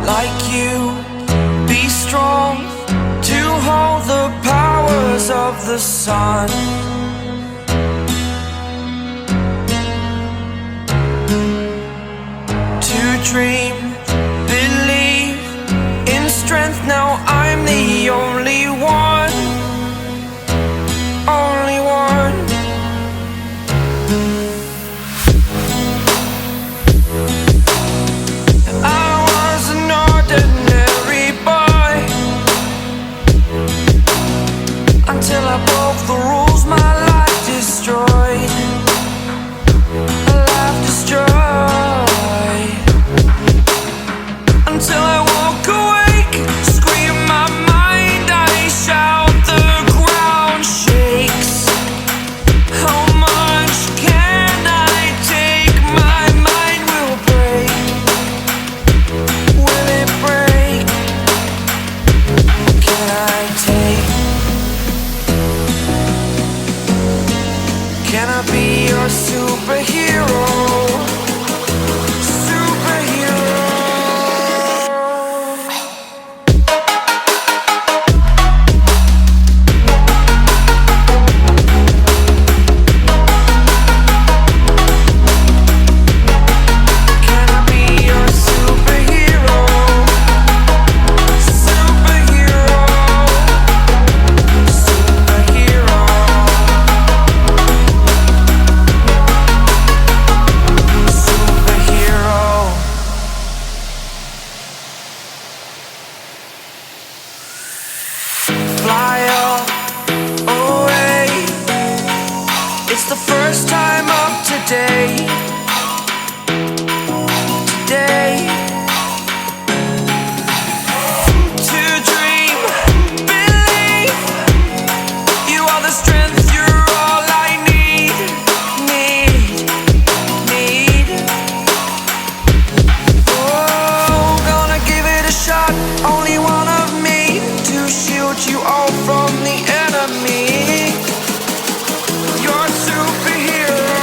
like you, be strong to hold the powers of the sun. To dream, believe in strength. Now I'm the only one, only one. I was an ordinary boy until I broke the rules. My life destroyed, a life destroyed. Until I woke awake, scream my mind, I shout, the ground shakes. How much can I take? My mind will break. Will it break? Can I take? Can I be your superhero? Superhero. Can I be your superhero? Superhero. Superhero. Superhero. Fly away. It's the first time of today. Today. To dream, believe. You are the strength, you're all I need. Need. Oh, gonna give it a shot. Only one of me to shield you all from the enemy. You're a superhero.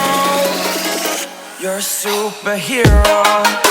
You're a superhero.